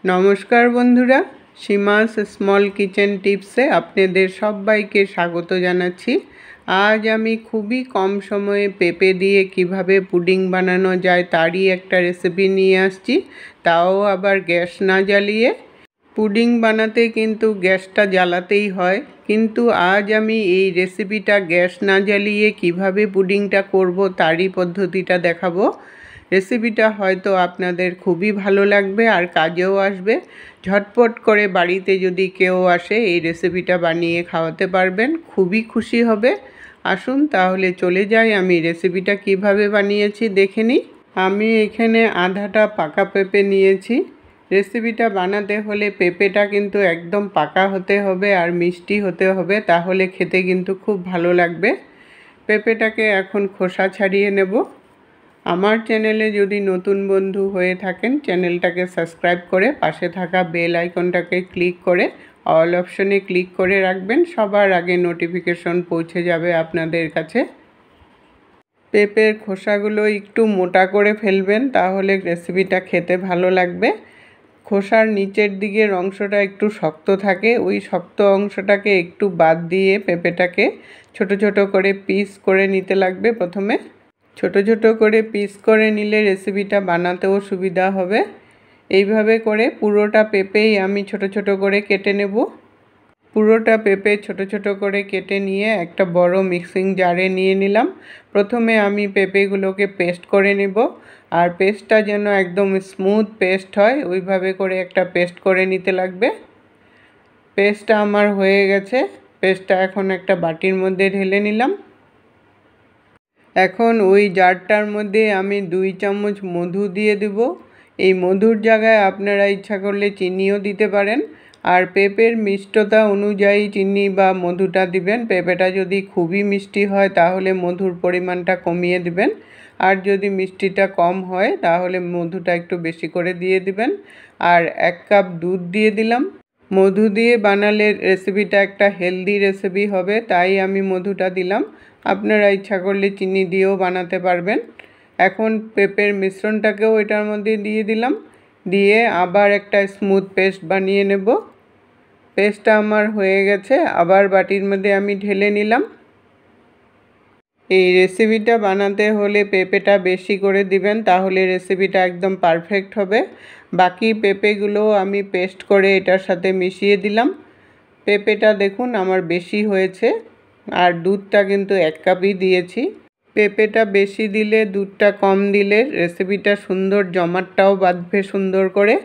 নমস্কার বন্ধুরা, সীমাস small kitchen টিপসে আপনাদের সবাইকে স্বাগত জানাচ্ছি। আজ আমি খুবই কম সময়ে পেঁপে দিয়ে কিভাবে পুডিং বানানো যায় তারই একটা রেসিপি নিয়ে আসছি, তাও আবার গ্যাস না জ্বালিয়ে। পুডিং বানাতে কিন্তু গ্যাসটা জ্বালাতেই হয়, কিন্তু আজ আমি এই রেসিপিটা গ্যাস না জ্বালিয়ে কিভাবে পুডিংটা করব তারই পদ্ধতিটা দেখাবো। রেসিপিটা হয়তো আপনাদের খুবই ভালো লাগবে আর কাজেও আসবে। ঝটপট করে বাড়িতে যদি কেউ আসে এই রেসিপিটা বানিয়ে খাওয়াতে পারবেন, খুবই খুশি হবে। আসুন তাহলে চলে যাই, আমি রেসিপিটা কিভাবে বানিয়েছি দেখে নিই। আমি এখানে আধাটা পাকা পেঁপে নিয়েছি। রেসিপিটা বানাতে হলে পেঁপেটা কিন্তু একদম পাকা হতে হবে আর মিষ্টি হতে হবে, তাহলে খেতে কিন্তু খুব ভালো লাগবে। পেঁপেটাকে এখন খোসা ছাড়িয়ে নেব। আমার চ্যানেলে যদি নতুন বন্ধু হয়ে থাকেন, চ্যানেলটাকে সাবস্ক্রাইব করে পাশে থাকা বেল আইকনটাকে ক্লিক করে অল অপশনে ক্লিক করে রাখবেন, সবার আগে নোটিফিকেশন পৌঁছে যাবে আপনাদের কাছে। পেঁপের খোসাগুলো একটু মোটা করে ফেলবেন, তাহলে রেসিপিটা খেতে ভালো লাগবে। খোসার নিচের দিকের অংশটা একটু শক্ত থাকে, ওই শক্ত অংশটাকে একটু বাদ দিয়ে পেঁপেটাকে ছোট ছোট করে পিস করে নিতে লাগবে। প্রথমে ছোট ছোট করে পিস করে নিলে রেসিপিটা বানাতেও সুবিধা হবে। এইভাবে করে পুরোটা পেঁপেই আমি ছোট ছোট করে কেটে নেব। পুরোটা পেঁপে ছোট ছোট করে কেটে নিয়ে একটা বড় মিক্সিং জারে নিয়ে নিলাম। প্রথমে আমি পেঁপেগুলোকে পেস্ট করে নেব, আর পেস্টটা যেন একদম স্মুথ পেস্ট হয় ওইভাবে করে একটা পেস্ট করে নিতে লাগবে। পেস্টটা আমার হয়ে গেছে। পেস্টটা এখন একটা বাটির মধ্যে ঢেলে নিলাম। এখন ওই জারটার মধ্যে আমি 2 চামচ মধু দিয়ে দেব। এই মধুর জায়গায় আপনারা ইচ্ছা করলে চিনিও দিতে পারেন, আর পেঁপের মিষ্টতা অনুযায়ী চিনি বা মধুটা দিবেন। পেঁপেটা যদি খুবই মিষ্টি হয় তাহলে মধুর পরিমাণটা কমিয়ে দিবেন, আর যদি মিষ্টিটা কম হয় তাহলে মধুটা একটু বেশি করে দিয়ে দিবেন। আর 1 কাপ দুধ দিয়ে দিলাম। মধু দিয়ে বানালে রেসিপিটা একটা হেলদি রেসিপি হবে, তাই আমি মধুটা দিলাম। আপনারা ইচ্ছা করলে চিনি দিয়েও বানাতে পারবেন। এখন পেঁপের মিশ্রণটাকেও এটার মধ্যে দিয়ে দিলাম, দিয়ে আবার একটা স্মুথ পেস্ট বানিয়ে নেব। পেস্টটা আমার হয়ে গেছে, আবার বাটির মধ্যে আমি ঢেলে নিলাম। এই রেসিপিটা বানাতে হলে পেঁপেটা বেশি করে দিবেন, তাহলে রেসিপিটা একদম পারফেক্ট হবে। বাকি পেঁপেগুলো আমি পেস্ট করে এটার সাথে মিশিয়ে দিলাম। পেঁপেটা দেখুন আমার বেশি হয়েছে, আর দুধটা কিন্তু 1 কাপই দিয়েছি। পেঁপেটা বেশি দিলে দুধটা কম দিলে রেসিপিটা সুন্দর জমাটটাও বাঁধবে সুন্দর করে।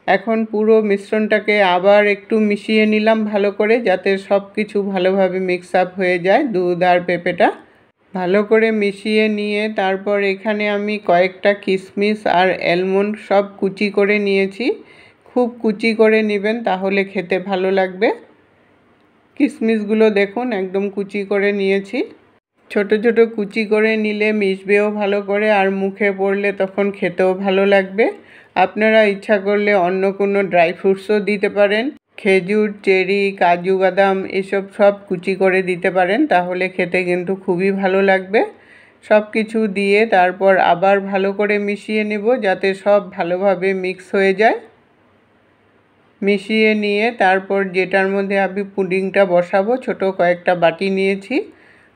এখন পুরো মিশ্রণটাকে আবার একটু মিশিয়ে নিলাম ভালো করে, যাতে সব কিছু ভালোভাবে মিক্স আপ হয়ে যায়, দুধ আর পেঁপেটা ভালো করে মিশিয়ে নিয়ে তারপর এখানে আমি কয়েকটা কিশমিশ আর আলমন্ড সব কুচি করে নিয়েছি। খুব কুচি করে নেবেন, তাহলে খেতে ভালো লাগবে। কিশমিশগুলো দেখুন একদম কুচি করে নিয়েছি। ছোট ছোট কুচি করে নিলে মিশবেও ভালো করে, আর মুখে পড়লে তখন খেতেও ভালো লাগবে। আপনারা ইচ্ছা করলে অন্য কোনো ড্রাই ফ্রুটসও দিতে পারেন, খেজুর, চেরি, কাজু বাদাম এসব সব কুচি করে দিতে পারেন, তাহলে খেতে কিন্তু খুবই ভালো লাগবে। সব কিছু দিয়ে তারপর আবার ভালো করে মিশিয়ে নেব, যাতে সব ভালোভাবে মিক্স হয়ে যায়। মিশিয়ে নিয়ে তারপর যেটার মধ্যে আমি পুডিংটা বসাবো, ছোট কয়েকটা বাটি নিয়েছি।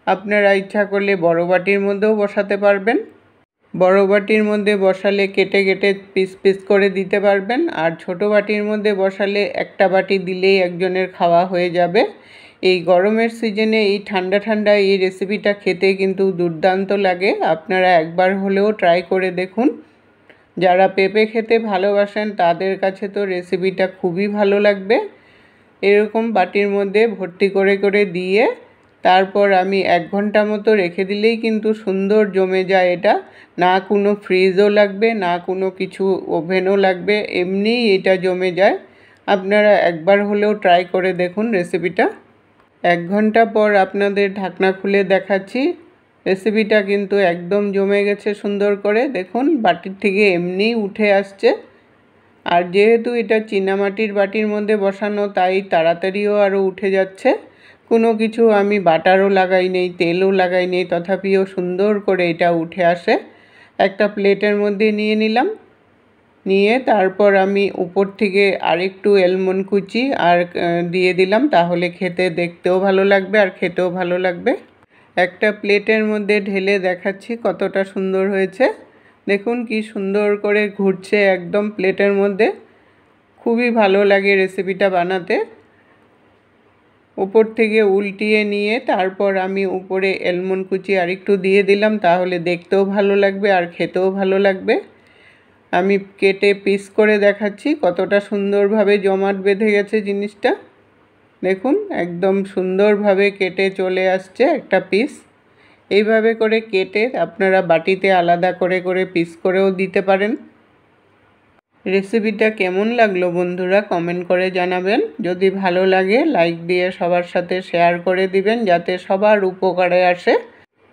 আপনারা ইচ্ছা করলে বড় বাটির মধ্যেও বসাতে পারবেন। বড় বাটির মধ্যে বসালে কেটে কেটে পিস পিস করে দিতে পারবেন, আর ছোট বাটির মধ্যে বসালে একটা বাটি দিলেই একজনের খাওয়া হয়ে যাবে। এই গরমের সিজনে এই ঠান্ডা ঠান্ডা এই রেসিপিটা খেতে কিন্তু দুর্দান্ত লাগে। আপনারা একবার হলেও ট্রাই করে দেখুন। যারা পেঁপে খেতে ভালোবাসেন তাদের কাছে তো রেসিপিটা খুবই ভালো লাগবে। এরকম বাটির মধ্যে ভর্তি করে করে দিয়ে তারপর আমি 1 ঘন্টা মতো রেখে দিলেই কিন্তু সুন্দর জমে যায়। এটা না কোনো ফ্রিজও লাগবে, না কোনো কিছু ওভেনও লাগবে, এমনিই এটা জমে যায়। আপনারা একবার হলেও ট্রাই করে দেখুন রেসিপিটা। 1 ঘন্টা পর আপনাদের ঢাকনা খুলে দেখাচ্ছি। রেসিপিটা কিন্তু একদম জমে গেছে সুন্দর করে, দেখুন বাটির থেকে এমনিই উঠে আসছে। আর যেহেতু এটা চীনামাটির বাটির মধ্যে বসানো, তাই তাড়াতাড়িও আরও উঠে যাচ্ছে। কোনো কিছু আমি বাটারও লাগাই নেই, তেলও লাগাই নেই, তথাপিও সুন্দর করে এটা উঠে আসে। একটা প্লেটের মধ্যে নিয়ে নিলাম। নিয়ে তারপর আমি উপর থেকে আরেকটু এলমন্ড কুচি আর দিয়ে দিলাম, তাহলে খেতে দেখতেও ভালো লাগবে আর খেতেও ভালো লাগবে। একটা প্লেটের মধ্যে ঢেলে দেখাচ্ছি কতটা সুন্দর হয়েছে। দেখুন কি সুন্দর করে ঘুরছে একদম প্লেটের মধ্যে। খুবই ভালো লাগে রেসিপিটা বানাতে। উপর থেকে উল্টিয়ে নিয়ে তারপর আমি উপরে এলমন্ড কুচি আরেকটু দিয়ে দিলাম, তাহলে দেখতেও ভালো লাগবে আর খেতেও ভালো লাগবে। আমি কেটে পিস করে দেখাচ্ছি কতটা সুন্দরভাবে জমাট বেঁধে গেছে জিনিসটা। দেখুন একদম সুন্দরভাবে কেটে চলে আসছে একটা পিস। এইভাবে করে কেটে আপনারা বাটিতে আলাদা করে করে পিস করেও দিতে পারেন। রেসিপিটা কেমন লাগলো বন্ধুরা কমেন্ট করে জানাবেন। যদি ভালো লাগে লাইক দিয়ে সবার সাথে শেয়ার করে দিবেন যাতে সবার উপকারে আসে।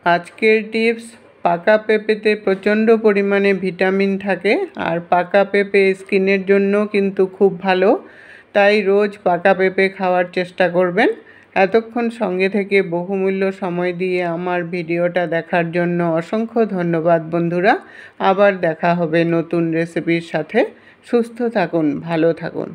আজকের টিপস, পাকা পেঁপেতে প্রচণ্ড পরিমাণে ভিটামিন থাকে আর পাকা পেঁপে স্কিনের জন্য কিন্তু খুব ভালো, তাই রোজ পাকা পেঁপে খাওয়ার চেষ্টা করবেন। এতক্ষণ সঙ্গে থেকে বহুমূল্য সময় দিয়ে আমার ভিডিওটা দেখার জন্য অসংখ্য ধন্যবাদ বন্ধুরা। আবার দেখা হবে নতুন রেসিপির সাথে। সুস্থ থাকুন, ভালো থাকুন।